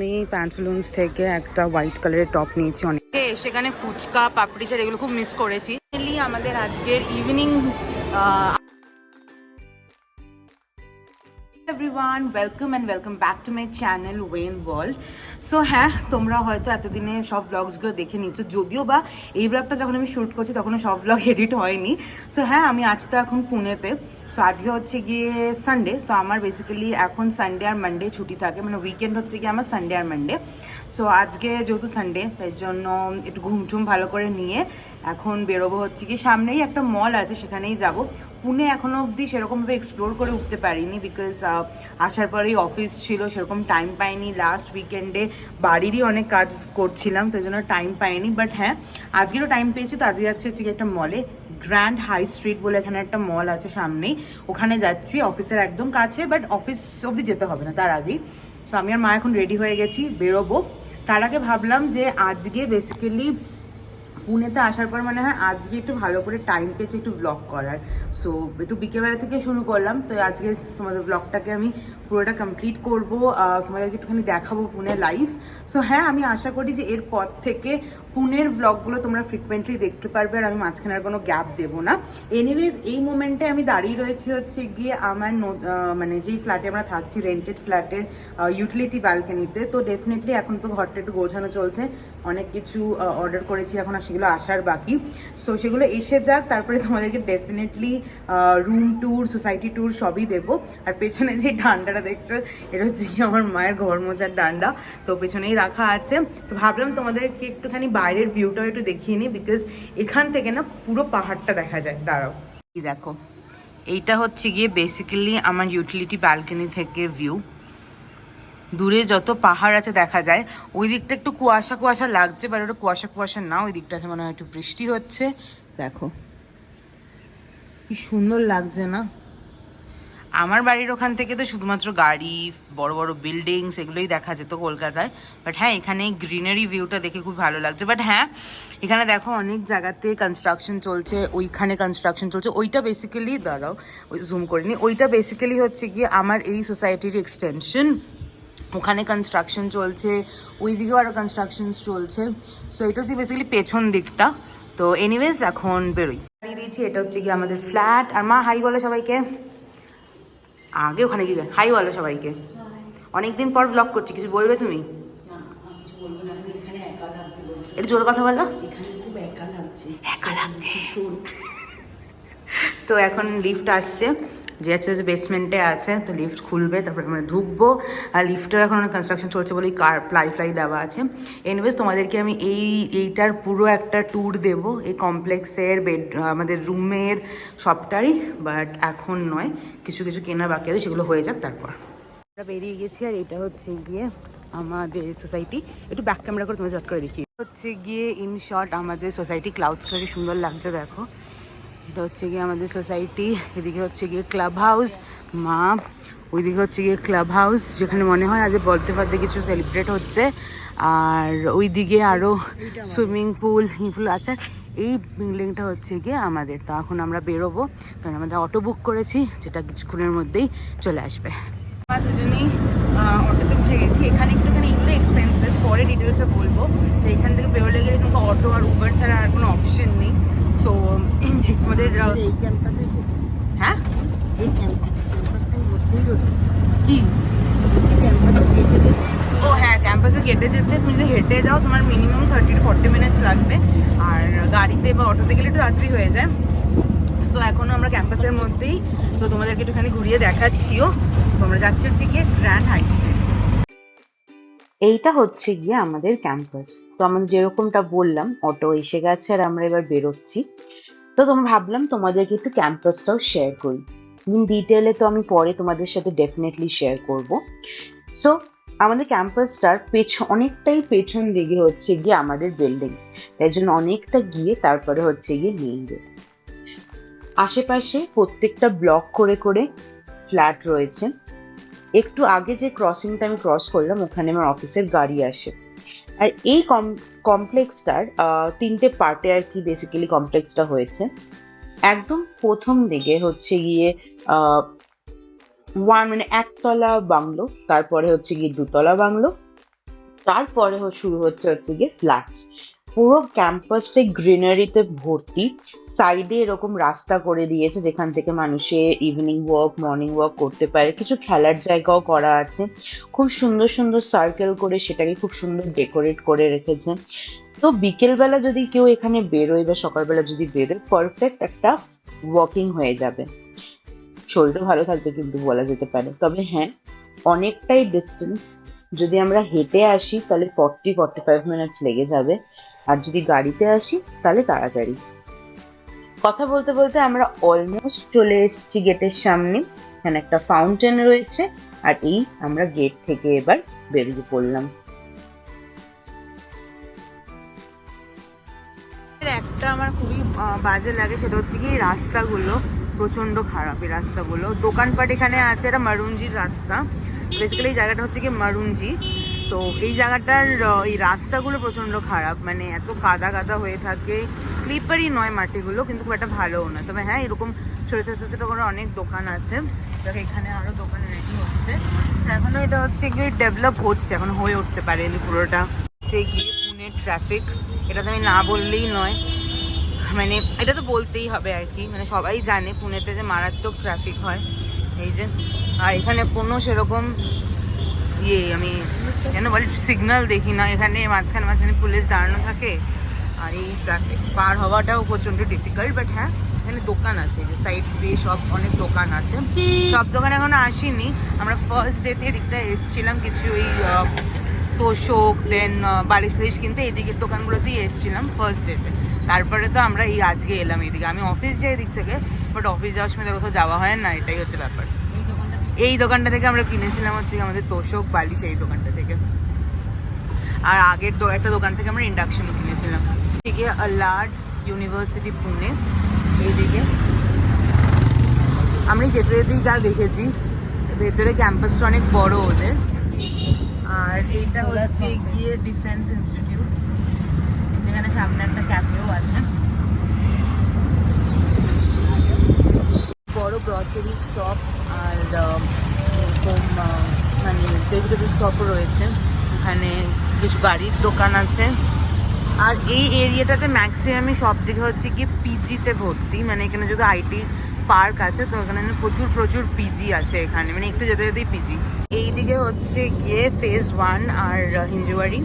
আমি প্যান্টালুন্স থেকে একটা হোয়াইট কালারের টপ নিয়েছি অনেক, সেখানে ফুচকা পাপড়ি চাট এগুলো খুব মিস করেছি। আমাদের আজকের evening everyone, welcome back to my channel ওয়েন ওয়ার্ল্ড। সো হ্যাঁ, তোমরা হয়তো এতদিনে সব ব্লগসগুলো দেখে নিচ্ছ, যদিও বা এই ব্লগটা যখন আমি শ্যুট করছি তখনও সব ব্লগ এডিট হয়নি। সো হ্যাঁ, আমি আজ তো এখন পুনেতে। সো আজকে হচ্ছে গিয়ে সানডে, তো আমার বেসিক্যালি এখন সানডে আর মানডে ছুটি থাকে, মানে উইকেন্ড হচ্ছে গিয়ে আমার সানডে আর মানডে। সো আজকে যেহেতু সানডে, তাই জন্য একটু ঘুমটুম ভালো করে নিয়ে এখন বেরোবো। হচ্ছে কি সামনেই একটা মল আছে, সেখানেই যাব। পুনে এখনো অবধি সেরকমভাবে এক্সপ্লোর করে উঠতে পারিনি, বিকজ আসার পরেই অফিস ছিল, সেরকম টাইম পাইনি। লাস্ট উইকেন্ডে বাড়িরই অনেক কাজ করছিলাম, তো জন্য টাইম পাইনি। বাট হ্যাঁ, আজকেরও টাইম পেয়েছি, তো আজকে যাচ্ছি হচ্ছে একটা মলে, গ্র্যান্ড হাই স্ট্রিট বলে এখানে একটা মল আছে সামনেই, ওখানে যাচ্ছি। অফিসের একদম কাছে, বাট অফিস অবধি যেতে হবে না, তার আগেই। সো আমি আর মা এখন রেডি হয়ে গেছি, বেরোবো। তার আগে ভাবলাম যে আজকে বেসিক্যালি পুনেতে আসার পর মনে হয় আজকে একটু ভালো করে টাইম পেয়েছি একটু ব্লগ করার। সো একটু বিকেলবেলা থেকে শুরু করলাম, তো আজকে তোমাদের ব্লগটাকে আমি পুরোটা কমপ্লিট করবো, তোমাদেরকে একটুখানি দেখাবো পুনের লাইফ। সো হ্যাঁ, আমি আশা করি যে এরপর থেকে পুনের ব্লগগুলো তোমরা ফ্রিকোয়েন্টলি দেখতে পারবে, আর আমি মাঝখানে আর কোনো গ্যাপ দেবো না। এনিওয়েজ, এই মোমেন্টে আমি দাঁড়িয়ে রয়েছি হচ্ছে গিয়ে আমার মানে যেই ফ্ল্যাটে আমরা থাকছি, রেন্টেড ফ্ল্যাটের ইউটিলিটি ব্যালকনিতে। তো ডেফিনেটলি এখন তো ঘরটা একটু গোছানো চলছে, অনেক কিছু অর্ডার করেছি এখন, আর সেগুলো আসার বাকি। সো সেগুলো এসে যাক, তারপরে তোমাদেরকে definitely room tour, society tour সবই দেবো। আর পেছনে যে ডান্ডাটা দেখছো, এটা হচ্ছে কি আমার মায়ের ঘর মোছার ডান্ডা, তো পেছনেই রাখা আছে। তো ভাবলাম তোমাদেরকে একটুখানি বাইরের ভিউটাও একটু দেখিয়ে নিই, বিকজ এখান থেকে না পুরো পাহাড়টা দেখা যায়। দাঁড়াও, কি দেখো, এইটা হচ্ছে গিয়ে বেসিক্যালি আমার ইউটিলিটি ব্যালকনি থেকে ভিউ। দূরে যত পাহাড় আছে দেখা যায়, ওই দিকটা একটু কুয়াশা কুয়াশা লাগছে, বাট ওটা কুয়াশা কুয়াশা না, ওই দিকটাতে মনে হয় একটু বৃষ্টি হচ্ছে। দেখো কি সুন্দর লাগছে না? আমার বাড়ির ওখান থেকে তো শুধুমাত্র গাড়ি, বড় বড় বিল্ডিংস এগুলোই দেখা যেত কলকাতায়। বাট হ্যাঁ, এখানে গ্রিনারি ভিউটা দেখে খুব ভালো লাগছে। বাট হ্যাঁ, এখানে দেখো অনেক জায়গাতে কনস্ট্রাকশন চলছে, ওইখানে কনস্ট্রাকশন চলছে। ওইটা বেসিক্যালি, দাঁড়াও ওই জুম করে নি, ওইটা বেসিক্যালি হচ্ছে গিয়ে আমার এই সোসাইটির এক্সটেনশন। ওখানে কনস্ট্রাকশন চলছে, ওই দিকেও আরও কনস্ট্রাকশন চলছে। সো এটা হচ্ছে বেসিক্যালি পেছন দিকটা। তো এনিওয়েজ, এখন বেরোই। দিয়ে দিয়েছি, এটা হচ্ছে গিয়ে আমাদের ফ্ল্যাট। আর মা হাই বলো সবাইকে। আগে ওখানে গিয়ে হাই বলো সবাইকে। অনেকদিন পর ব্লগ করছি, কিছু বলবে তুমি? একটু জোর কথা বলো। একা লাগছে। তো এখন লিফট আসছে, যে হচ্ছে বেসমেন্টে আছে, তো লিফট খুলবে, তারপরে আমরা ঢুকবো। আর লিফটের এখন কনস্ট্রাকশন চলছে বলেই প্লাই দেওয়া আছে। এনিওয়েজ, তোমাদেরকে আমি এইটার পুরো একটা ট্যুর দেব, এই কমপ্লেক্সের, আমাদের রুমের সবটাই। বাট এখন নয়, কিছু কিছু কেনা বাকি আছে, সেগুলো হয়ে যাক তারপর। আমরা বেরিয়ে গেছি, আর এটা হচ্ছে গিয়ে আমাদের সোসাইটি। একটু ব্যাক ক্যামেরা করে তোমাদের চট করে দেখি। হচ্ছে গিয়ে ইন শর্ট আমাদের সোসাইটি। ক্লাউডস করে সুন্দর লাগছে, দেখো। এটা হচ্ছে গিয়ে আমাদের সোসাইটি। এদিকে হচ্ছে গিয়ে ক্লাব হাউস, মা। ওইদিকে হচ্ছে গিয়ে ক্লাব হাউস, যেখানে মনে হয় আজ বার্থডে কিছু সেলিব্রেট হচ্ছে। আর ওইদিকে আরও সুইমিং পুল এগুলো আছে। এই বিল্ডিংটা হচ্ছে গিয়ে আমাদের। তো এখন আমরা বেরোবো, কারণ আমাদের অটো বুক করেছি, যেটা কিছুক্ষণের মধ্যেই চলে আসবে। আমরা দুজনেই অটোতে উঠে গেছি। এখানে একটুখানি এগুলো এক্সপেন্সিভ, পরে ডিটেলসে বলবো যে এখান থেকে বেরোলে গেলে তোমাকে অটো আর উবার ছাড়া আর কোনো অপশন নেই। সো আমাদের এই ক্যাম্পাসে, হ্যাঁ এই ক্যাম্পাসটার মধ্যেই রয়েছে কি ক্যাম্পাসে হেঁটে যেতে। ও হ্যাঁ, ক্যাম্পাসে হেঁটে যেতে, তুমি যদি হেঁটে যাও তোমার মিনিমাম 30 to 40 মিনিটস লাগবে, আর গাড়িতে বা অটোতে গেলে একটু তাড়াতাড়ি হয়ে যায়। সো এখনও আমরা ক্যাম্পাসের মধ্যেই, তো তোমাদেরকে একটুখানি ঘুরিয়ে দেখাচ্ছিও। সো আমরা যাচ্ছি হচ্ছে গিয়ে গ্র্যান্ড হাই স্ট্রিট। এইটা হচ্ছে গিয়ে আমাদের ক্যাম্পাস। তো আমাদের যেরকমটা বললাম, অটো এসে গেছে আর আমরা এবার বেরোচ্ছি। তো তোমরা ভাবলাম তোমাদেরকে একটু ক্যাম্পাসটাও শেয়ার করি। ইন ডিটেলে তো আমি পরে তোমাদের সাথে ডেফিনেটলি শেয়ার করব। সো আমাদের ক্যাম্পাসটার অনেকটাই পেছন দিকে হচ্ছে গিয়ে আমাদের বিল্ডিং, তাই জন্য অনেকটা গিয়ে তারপরে হচ্ছে গিয়ে মেইন রোড। আশেপাশে প্রত্যেকটা ব্লক করে করে ফ্ল্যাট রয়েছে। একটু আগে যে ক্রসিংটা আমি ক্রস করলাম, ওখানে আমার অফিসের গাড়ি আসে। আর এই কমপ্লেক্সটার 3টে পার্টে আর কি বেসিক্যালি কমপ্লেক্সটা হয়েছে। একদম প্রথম দিকে হচ্ছে গিয়ে মানে একতলা বাংলো, তারপরে হচ্ছে গিয়ে দুতলা বাংলো, তারপরে শুরু হচ্ছে গিয়ে ফ্ল্যাটস। পুরো ক্যাম্পাসটাই গ্রিনারিতে ভর্তি। সাইডে এরকম রাস্তা করে দিয়েছে যেখান থেকে মানুষে ইভিনিং ওয়াক, মর্নিং ওয়াক করতে পারে। কিছু খেলার জায়গাও করা আছে, খুব সুন্দর সুন্দর সার্কেল করে সেটাকে খুব সুন্দর ডেকোরেট করে রেখেছে। তো বিকেলবেলা যদি কেউ এখানে বেরোয় বা সকালবেলা যদি বেরোয়, পারফেক্ট একটা ওয়াকিং হয়ে যাবে। শরীরও ভালো থাকবে কিন্তু বলা যেতে পারে। তবে হ্যাঁ, অনেকটাই ডিস্টেন্স। যদি আমরা হেঁটে আসি তাহলে 40-45 মিনিটস লেগে যাবে, আর যদি গাড়িতে আসি তাহলে তাড়াতাড়ি। কথা বলতে বলতে আমরা অলমোস্ট চলে এসেছি গেটের সামনে। এখানে একটা ফাউন্টেন রয়েছে, আর এই আমরা গেট থেকে এবার বেরিয়ে পড়লাম। একটা আমার খুবই বাজে লাগে, সেটা হচ্ছে কি রাস্তাগুলো প্রচন্ড খারাপ। এই রাস্তাগুলো, দোকানপাট এখানে আছে, এটা মারুঞ্জির রাস্তা। বেসিক্যালি এই জায়গাটা হচ্ছে কি মারুঞ্জি। তো এই জায়গাটার এই রাস্তাগুলো প্রচন্ড খারাপ, মানে এত কাদা কাদা হয়ে থাকে। স্লিপারই নয় মাটিগুলো, কিন্তু খুব একটা ভালোও নয়। তবে হ্যাঁ, এরকম ছোটো ছোটো ছোটো করে অনেক দোকান আছে। দেখো এখানে আরও দোকান রেডি হচ্ছে। এখনও এটা হচ্ছে কি ডেভেলপ হচ্ছে, এখন হয়ে উঠতে পারে পুরোটা। সে গিয়ে পুনে ট্রাফিক, এটা তো আমি না বললেই নয়, মানে এটা তো বলতেই হবে আর কি। মানে সবাই জানে পুনেতে যে মারাত্মক ট্রাফিক হয়। এই যে, আর এখানে কোনো সেরকম আমি কেন বলি সিগন্যাল দেখি না। এখানে মাঝখানে মাঝখানে পুলিশ দাঁড়ানো থাকে, আর এই ট্রাফিক পার হওয়াটাও প্রচণ্ড ডিফিকাল্ট। বাট হ্যাঁ, এখানে দোকান আছে, যে সাইড দিয়ে সব অনেক দোকান আছে। সব দোকানে এখনো আসিনি। আমরা ফার্স্ট ডেতে এদিকটা এসেছিলাম কিছু ওই তোষক, দেন বালিশ টালিশ কিনতে এই দিকের দোকানগুলোতেই এসেছিলাম ফার্স্ট ডেতে। তারপরে তো আমরা এই আজকে এলাম এইদিকে। আমি অফিস যাই এদিক থেকে, বাট অফিস যাওয়ার সময় কোথাও যাওয়া হয় না, এটাই হচ্ছে ব্যাপার। এই দোকানটা থেকে আমরা কিনেছিলাম হচ্ছে আমাদের তোষক বালিশ, এই দোকানটা থেকে। আর আগের একটা দোকান থেকে আমরা ইন্ডাকশনও কিনেছিলাম। এদিকে আলার্ড ইউনিভার্সিটি পুনে, এইদিকে আমি যেতে যেতেই যা দেখেছি, ভেতরে ক্যাম্পাসটা অনেক বড় ওদের। আর এইটা হচ্ছে গিয়ে ডিফেন্স ইনস্টিটিউট, এখানে সামনে একটা ক্যাফেও আছে। বড় গ্রসারি শপ, আর এরকম মানে ভেজিটেবল শপও রয়েছে। এখানে কিছু গাড়ির দোকান আছে। আর এই এরিয়াটাতে ম্যাক্সিমামই সব দিকে হচ্ছে কি পিজিতে ভর্তি। মানে এখানে যদি আইটি পার্ক আছে, তো এখানে প্রচুর প্রচুর পিজি আছে এখানে, মানে একটু যেতে যেতেই পিজি। এইদিকে হচ্ছে গিয়ে ফেজ 1 আর হিঞ্জুয়ারি,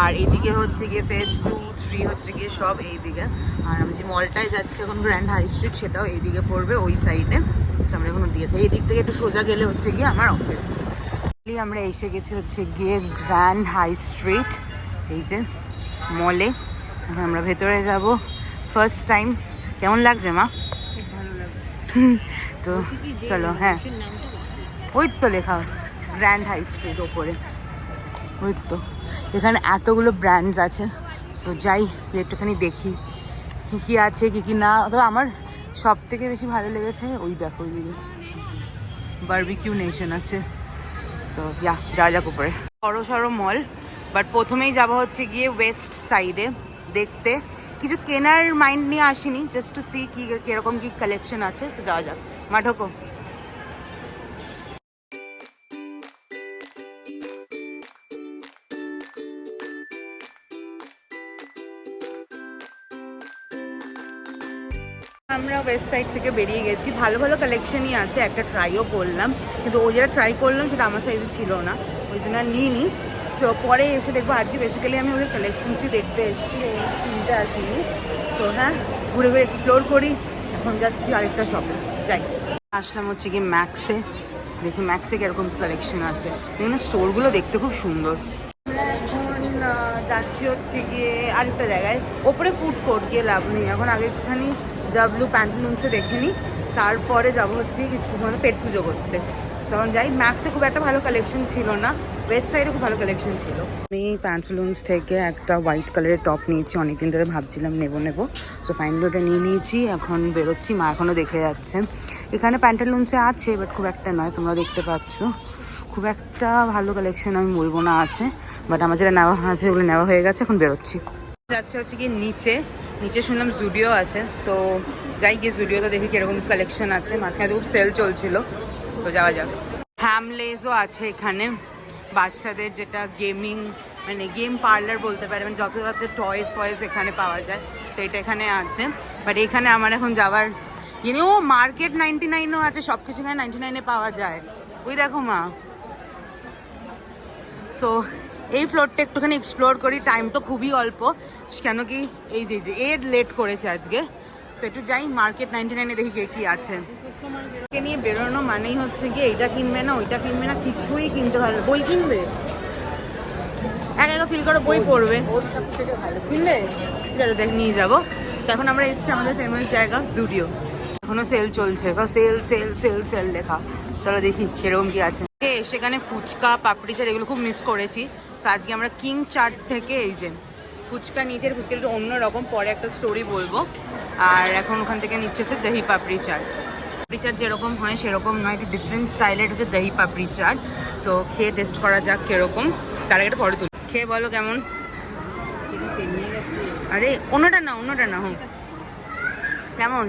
আর এইদিকে হচ্ছে গিয়ে ফেজ 2-3 হচ্ছে গিয়ে সব এইদিকে। আর আমি যে মলটায় যাচ্ছি এখন, গ্র্যান্ড হাই স্ট্রিট, সেটাও এইদিকে পড়বে ওই সাইডে। আমরা এখন দিয়েছি এই দিক থেকে একটু সোজা গেলে হচ্ছে গিয়ে আমার অফিস। আমরা এসে গেছি হচ্ছে গিয়ে গ্র্যান্ড হাই স্ট্রিট, এই যে মলে। এখন আমরা ভেতরে যাব ফার্স্ট টাইম। কেমন লাগছে মা? খুব ভালো লাগছে। তো চলো। হ্যাঁ, ওই তো লেখা গ্র্যান্ড হাই স্ট্রিট ওপরে, ওই তো। এখানে এতগুলো ব্র্যান্ডস আছে, সো যাই একটুখানি দেখি কী কী আছে কী কী না। তবে আমার সব থেকে বেশি ভালো লেগেছে ওই দেখো ওইদিকে বারবিকিউ নেশন আছে। সো যাওয়া যাক উপরে। বড় সড়ো মল, বাট প্রথমেই যাবো হচ্ছে গিয়ে ওয়েস্ট সাইডে দেখতে। কিছু কেনার মাইন্ড নিয়ে আসিনি, জাস্ট টু সি কি কিরকম কি কালেকশন আছে। তো যাওয়া যাক, মা ঢোকো। আমরা ওয়েস্ট সাইড থেকে বেরিয়ে গেছি। ভালো ভালো কালেকশনই আছে, একটা ট্রাইও করলাম, কিন্তু ও যেটা ট্রাই করলাম সেটা আমার সাইজে ছিল না, ওই জন্য আর নিইনি। সো পরে এসে দেখবো। আজকে বেসিক্যালি আমি ওদের কালেকশনসই দেখতে এসেছি, কিনতে আসিনি। সো হ্যাঁ, ঘুরে ঘুরে এক্সপ্লোর করি। এখন যাচ্ছি আরেকটা শপে, যাই। আসলাম হচ্ছে কি ম্যাক্সে, দেখি ম্যাক্সে কিরকম কালেকশন আছে। বিভিন্ন স্টোরগুলো দেখতে খুব সুন্দর। এখন যাচ্ছি হচ্ছে গিয়ে আরেকটা জায়গায়, ওপরে ফুড কোর্ট, গিয়ে লাভ নেই এখন। আগে একটুখানি ডাব্লু প্যান্টালুন্সে দেখে নিই, তারপরে যাবো হচ্ছে কিছু মানে পেট পুজো করতে। তখন যাই। ম্যাক্সে খুব একটা ভালো কালেকশন ছিল না, ওয়েস্ট সাইডে খুব ভালো কালেকশন ছিল। আমি প্যান্টালুন্স থেকে একটা হোয়াইট কালারের টপ নিয়েছি, অনেকদিন ধরে ভাবছিলাম নেবো। সো ফাইনালি ওটা নিয়ে নিয়েছি, এখন বেরোচ্ছি। মা এখনও দেখে যাচ্ছে। এখানে প্যান্টালুন্সে আছে, বাট খুব একটা নয়, তোমরা দেখতে পাচ্ছ। খুব একটা ভালো কালেকশন আমি বলবো না আছে, বাট আমার যেটা নেওয়া আছে ওগুলো নেওয়া হয়ে গেছে। এখন বেরোচ্ছি, যাচ্ছে হচ্ছে কি নিচে শুনলাম জুডিও আছে, তো যাই গিয়ে জুডিওতে দেখি কিরকম কালেকশন আছে। মাঝখানে খুব সেল চলছিল, তো যাওয়া যাক। হ্যামলেসও আছে এখানে, বাচ্চাদের যেটা গেমিং মানে গেম পার্লার বলতে পারে, মানে যত যত টয়েস ফয়েস এখানে পাওয়া যায়, তো এটা এখানে আছে। বাট এখানে আমার এখন যাওয়ার ও মার্কেট 99ও আছে, সব কিছু এখানে 99-এ পাওয়া যায়। ওই দেখো মা। সো এই ফ্লোরটা একটুখানি এক্সপ্লোর করি, টাইম তো খুবই অল্প, কেন কি এই যে এর লেট করেছে আজকে। সো একটু যাই মার্কেট 99-এ, দেখি কে কি আছে। একে নিয়ে বেরোনো মানেই হচ্ছে গিয়ে এইটা কিনবে না ওইটা কিনবে না, কিছুই কিনতে ভালো। বই কিনবে, একা ফিল করে বই পড়বে, কিনবে, ঠিক আছে দেখ নিয়ে যাবো। তো এখন আমরা এসেছি আমাদের ফেমাস জায়গা জুডিও, এখনো সেল চলছে, সেল সেল সেল সেল লেখা। চলো দেখি কিরকম কি আছে। সেখানে ফুচকা পাপড়ি চাট এগুলো খুব মিস করেছি। তো আজকে আমরা কিং চাট থেকে এই যে ফুচকা নিচের ফুচকা একটু অন্যরকম, পরে একটা স্টোরি বলবো। আর এখন ওখান থেকে নিচ্ছে হচ্ছে দহি পাপড়ি চাট। পাপড়ি চাট যেরকম হয় সেরকম নয়, একটু ডিফারেন্ট স্টাইলের হচ্ছে দহি পাপড়ি চাট। সো খেয়ে টেস্ট করা যাক কিরকম, তার আগে একটা ফটো তুলি। খেয়ে বলো কেমন। আরে অন্যটা না হোক কেমন,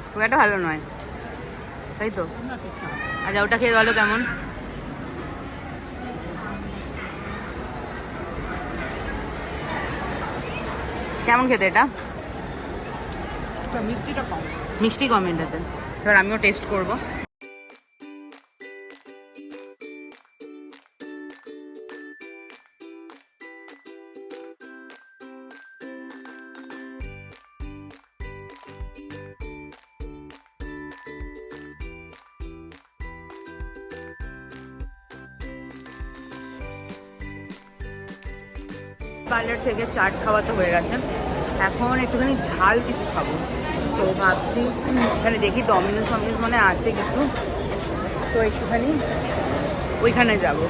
খুব একটা ভালো নয় তাই তো। আচ্ছা ওটা খেয়ে বলো কেমন। কেমন খেতে এটা, মিষ্টিটা কম, মিষ্টি কম এটাতে। এবার আমিও টেস্ট করবো। পার্লার থেকে চাট খাওয়া তো হয়ে গেছে, এখন একটুখানি ঝাল কিছু খাবো। সো ভাবছি এখানে দেখি ডমিনোস মনে আছে কিছু, তো একটুখানি ওইখানে যাবো।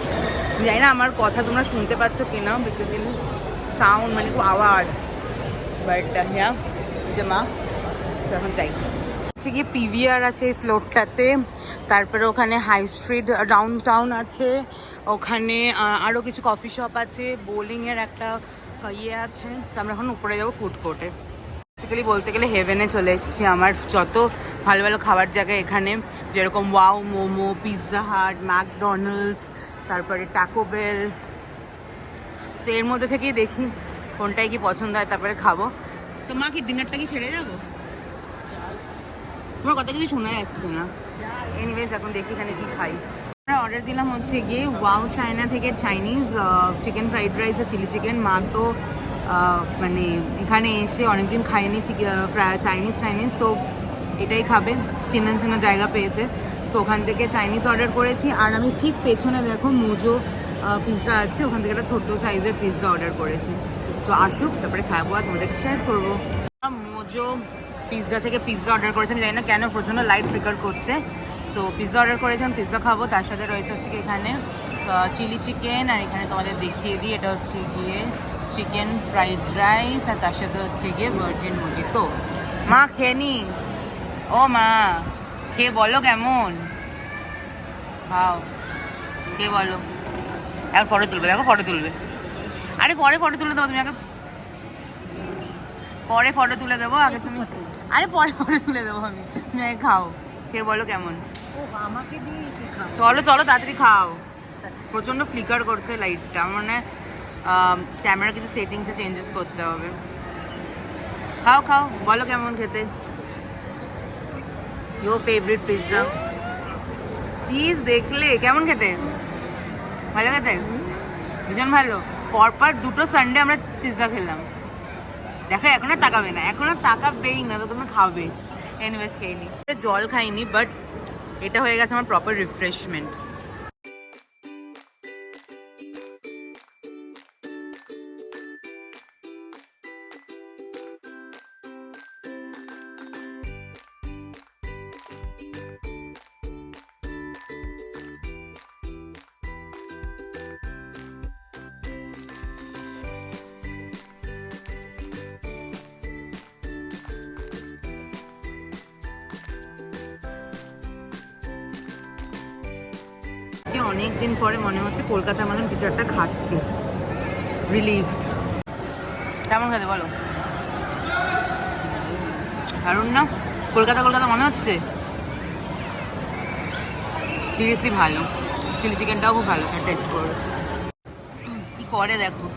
জানি না আমার কথা তোমরা শুনতে পাচ্ছ কিনা, বিকজ ইন সাউন্ড মানে খুব আওয়াজ, বাট হ্যাঁ যে মা এখন চাই হচ্ছে গিয়ে পিভিআর আছে এই ফ্লোরটাতে, তারপরে ওখানে হাই স্ট্রিট ডাউন টাউন আছে, ওখানে আরও কিছু কফি শপ আছে, বোলিংয়ের একটা ইয়ে আছে। আমরা এখন উপরে যাবো ফুড কোর্টে। বেসিক্যালি বলতে গেলে হেভেনে চলে এসেছি। আমার যত ভালো ভালো খাবার জায়গা এখানে, যেরকম wow momo, Pizza Hut, McDonald's, তারপরে টাকো বেল। তো এর মধ্যে থেকেই দেখি কোনটাই কি পছন্দ হয়, তারপরে খাবো। তো মা কি ডিনারটা কি ছেড়ে যাবো, তোমার কথা কিছু শোনা যাচ্ছে না। এনিওয়েজ এখন দেখি এখানে কি খাই। আমরা অর্ডার দিলাম হচ্ছে গিয়ে ওয়াও চায়না থেকে চাইনিজ চিকেন ফ্রাইড রাইস আর চিলি চিকেন। মা তো মানে এখানে এসে অনেকদিন খায়নি চাইনিজ, তো এটাই খাবে, চেনা জায়গা পেয়েছে। সো ওখান থেকে চাইনিজ অর্ডার করেছি। আর আমি ঠিক পেছনে দেখো মোজো পিৎজা আছে, ওখান থেকে একটা ছোট্ট সাইজের পিৎজা অর্ডার করেছি। সো আসুক তারপরে খাবো আর তোমাদেরকে শেয়ার করবো। মোজো পিৎজা থেকে পিৎজা অর্ডার করেছি, আমি জানি না কেন প্রচণ্ড লাইট ফ্লিকার করছে। সো পিৎজা অর্ডার করেছিলাম, পিৎজা খাবো। তার সাথে রয়েছে হচ্ছে কি এখানে চিলি চিকেন, আর এখানে তোমাদের দেখিয়ে দিই এটা হচ্ছে গিয়ে চিকেন ফ্রাইড রাইস, আর তার সাথে হচ্ছে গিয়ে ভার্জিন মোজিতো। মা খেয়ে নি, ও মা খেয়ে বলো কেমন, খাও খেয়ে বলো। এখন ফটো তুলবে, দেখো ফটো তুলবে। আরে পরে ফটো তুলে দেবো, তুমি আগে পরে ফটো তুলে দেবো, আগে তুমি। আরে পরে ফটো তুলে দেবো আমি, তুমি আগে খাও, খেয়ে বলো কেমন। আমাকে দিয়ে চলো তাড়াতাড়ি খাও। প্রচণ্ড ফ্লিকার করছে লাইটটা, মানে ক্যামেরা কিছু সেটিংসে চেঞ্জেস করতে হবে। খাও বলো কেমন খেতে। ইউর ফেভারিট পিৎজা, চিজ দেখলে কেমন খেতে, ভালো খেতে, ভীষণ ভালো। পরপর 2 সানডে আমরা পিৎজা খেলাম। দেখো এখন আর তাকাবে না, এখন আর তাকাবেই না, তো তুমি খাবে। এনিওয়েজ খেয়ে নি, জল খাইনি, বাট এটা হয়ে গেছে আমার প্রপার রিফ্রেশমেন্ট। অনেকদিন পরে মনে হচ্ছে কলকাতার মতন কিছু একটা খাচ্ছি, রিলিভড। কেমন খেতে বলো, দারুণ না? কলকাতা মনে হচ্ছে। সিরিয়াসলি ভালো, চিলি চিকেনটাও খুব ভালো, টেস্ট করো। কি করে দেখো,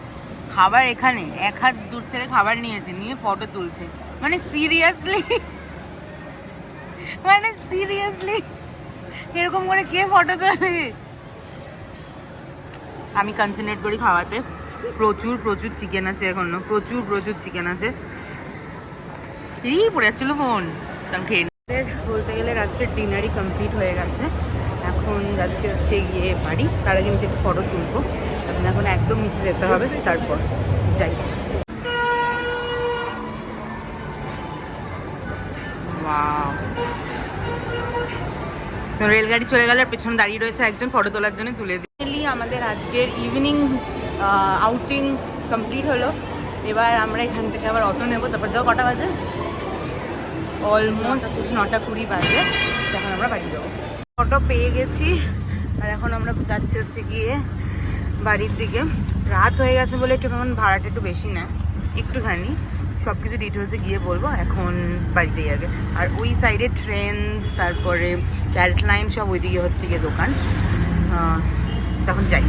খাবার এখানে 1 হাত দূর থেকে খাবার নিয়েছে, নিয়ে ফটো তুলছে। মানে সিরিয়াসলি এরকম করে কে ফটো তোলে? আমি কনসেন্ট্রেট করি খাওয়াতে। প্রচুর চিকেন আছে, এখনো প্রচুর চিকেন আছে। পড়ে যাচ্ছিল ফোন, কারণ খেয়ে বলতে গেলে রাত্রের ডিনারই কমপ্লিট হয়ে গেছে। এখন যাচ্ছি হচ্ছে গিয়ে বাড়ি। তার আগে নিচে একটু ফটো তুলবো। এখন একদম নিচে যেতে হবে, তারপর যাই। রেলগাড়ি চলে গেল, আর পেছনে দাঁড়িয়ে রয়েছে একজন ফটো তোলার জন্য, তুলে দিই। আমাদের আজকের ইভিনিং আউটিং কমপ্লিট হলো। এবার আমরা এখান থেকে আবার অটো নেবো, তারপর যাও। কটা বাজে? অলমোস্ট 9:20 বাজে। তখন আমরা বাড়ি যাবো। অটো পেয়ে গেছি, আর এখন আমরা যাচ্ছি হচ্ছে গিয়ে বাড়ির দিকে। রাত হয়ে গেছে বলে একটু এখন ভাড়াটা একটু বেশি নেয়, একটুখানি। সব কিছু ডিটেলসে গিয়ে বলবো, এখন বাড়ি যাই আগে। আর ওই সাইডে ট্রেন্স, তারপরে ক্যারেট লাইন, সব ওইদিকে হচ্ছে গিয়ে দোকান। এখন যাই।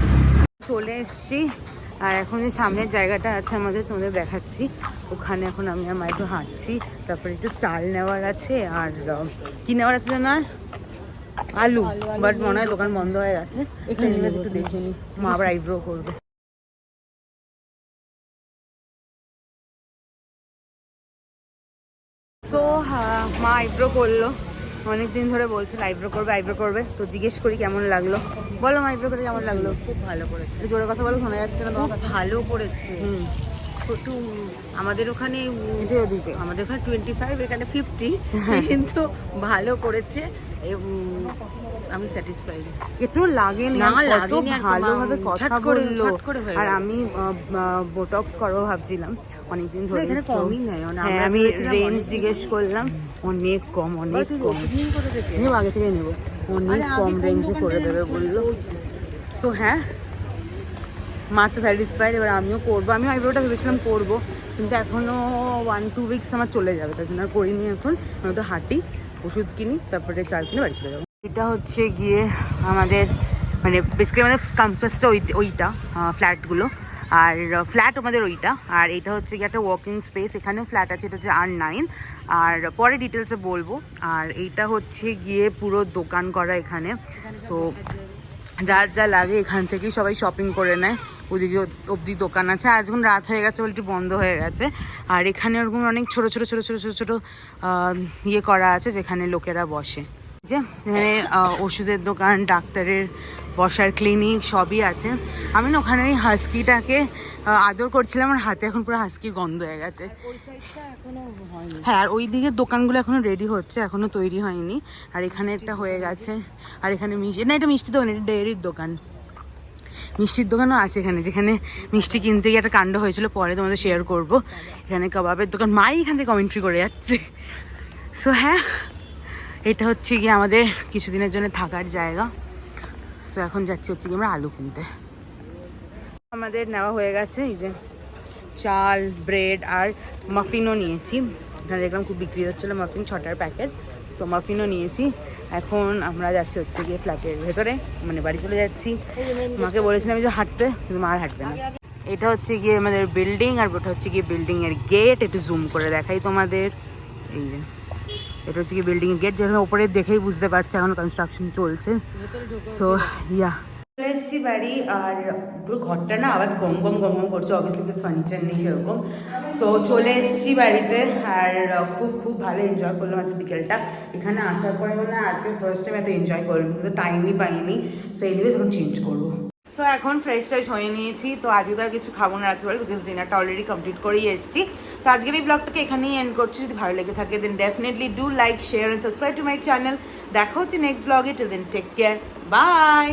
চলে এসছি, আর এখন যে সামনের জায়গাটা আছে আমাদের, তোমাদের দেখাচ্ছি। ওখানে এখন আমি আর মা একটু হাঁটছি। তারপরে একটু চাল নেওয়ার আছে, আর কি নেওয়ার আছে যেন, আর আলু। বাট মনে হয় দোকান বন্ধ হয়ে গেছে। এখানে একটু দেখে নি, মা আবার আইব্রো করবে। সো মা আইব্রো করলো, অনেকদিন ধরে বলছিল আইব্রো করবে। তো জিজ্ঞেস করি কেমন লাগলো। বলো মা, আইব্রো করে কেমন লাগলো? খুব ভালো করেছে, জোরে কথা বলো, শোনা যাচ্ছে না তোমার কথা। ভালো করেছে। একটু আমাদের ওখানে আমাদের ওখানে 25, এখানে 50, কিন্তু ভালো করেছে। আমি স্যাটিসফাইড। একটু লাগেনি, না কত লাগেনি, আর ভালোভাবে কথা বললো। হয়ে আর গেল। আমি বোটক্স করবো ভাবছিলাম অনেকদিন ধরে। এখানে কমই নেয়, হ্যাঁ, আমি রেঞ্জ জিজ্ঞেস করলাম, অনেক কম। নেবো, আগে থেকে নেবো, অনেক কম রেঞ্জে করে দেবে বললো। সো হ্যাঁ, মা তো স্যাটিসফাইড। এবার আমিও করবো। আমি আইব্রোটা ভেবেছিলাম করবো, কিন্তু এখনও 1-2 উইকস আমার চলে যাবে, তার জন্য আর করিনি। এখন আমি তো হাঁটি, ওষুধ কিনি, তারপরে চাল কিনে বাড়ি চলে যাবো। এটা হচ্ছে গিয়ে আমাদের, মানে বেসিক্যালি আমাদের ক্যাম্পাসটা ওইটা, ফ্ল্যাটগুলো। আর ফ্ল্যাট আমাদের ওইটা। আর এটা হচ্ছে গিয়ে একটা ওয়াকিং স্পেস, এখানেও ফ্ল্যাট আছে, এটা হচ্ছে R9। আর পরে ডিটেলসে বলবো। আর এইটা হচ্ছে গিয়ে পুরো দোকান করা এখানে। সো যার যা লাগে এখান থেকেই সবাই শপিং করে নেয়। ওদিকে অবধি দোকান আছে। আজ এখন রাত হয়ে গেছে বলে একটু বন্ধ হয়ে গেছে। আর এখানে ওরকম অনেক ছোটো ছোটো ইয়ে করা আছে, যেখানে লোকেরা বসে। যে এখানে ওষুধের দোকান, ডাক্তারের বসার ক্লিনিক সবই আছে। আমি না ওখানে ওই হাস্কিটাকে আদর করছিলাম, আর হাতে এখন পুরো হাস্কির গন্ধ হয়ে গেছে। হ্যাঁ, আর ওই দিকের দোকানগুলো এখনো রেডি হচ্ছে, এখনো তৈরি হয়নি। আর এখানে একটা হয়ে গেছে। আর এখানে এটা মিষ্টি দোকান, এটা ডেয়ারির দোকান। মিষ্টির দোকানও আছে এখানে, যেখানে মিষ্টি কিনতে গিয়ে একটা কাণ্ড হয়েছিল, পরে তোমাদের শেয়ার করবো। এখানে কাবাবের দোকান, মাই এখান থেকে কমেন্ট্রি করে যাচ্ছে। সো হ্যাঁ, এটা হচ্ছে গিয়ে আমাদের কিছুদিনের জন্য থাকার জায়গা। সো এখন যাচ্ছি হচ্ছে গিয়ে আমরা আলু কিনতে। আমাদের নেওয়া হয়ে গেছে, এই যে চাল, ব্রেড আর মাফিনও নিয়েছি। এখানে দেখলাম খুব বিক্রি হচ্ছিলো মাফিন, 6টার প্যাকেট। সো মাফিনও নিয়েছি। এখন আমরা যাচ্ছি হচ্ছে গিয়ে ফ্ল্যাটের ভেতরে, মানে বাড়ি চলে যাচ্ছি। মাকে বলেছিলাম যে হাঁটতে, কিন্তু মা আর হাঁটবে না। এটা হচ্ছে গিয়ে আমাদের বিল্ডিং, আর ওটা হচ্ছে গিয়ে বিল্ডিং এর গেট। একটু জুম করে দেখাই তোমাদের। এই যে এটা হচ্ছে গিয়ে বিল্ডিং এর গেট, যেখানে ওপরে দেখেই বুঝতে পারছি এখন কনস্ট্রাকশন চলছে। সো ইয়া, চলে এসেছি বাড়ি। আর পুরো ঘরটা না আবার গম গম করছে, অবভিয়াসলি কিছু ফার্নিচার নেই সেরকম। সো চলে এসেছি বাড়িতে, আর খুব ভালো এনজয় করলাম আজকে বিকেলটা। এখানে আসার পরে মানে আজকে ফার্স্ট টাইম এত এনজয় করলাম, কিন্তু টাইমই পাইনি। সো এনিওয়ে তখন চেঞ্জ করবো। সো এখন ফ্রেশ হয়ে নিয়েছি। তো আজকে তো আর কিছু খাবো না রাত্রিবেলা, বিকজ ডিনারটা অলরেডি কমপ্লিট করেই এসেছি। তো আজকের এই ব্লগটাকে এখানেই এন্ড করছি। যদি ভালো লেগে থাকে then definitely do like, share and subscribe to my channel. দেখা হচ্ছে নেক্সট ব্লগে। Till then take care, by.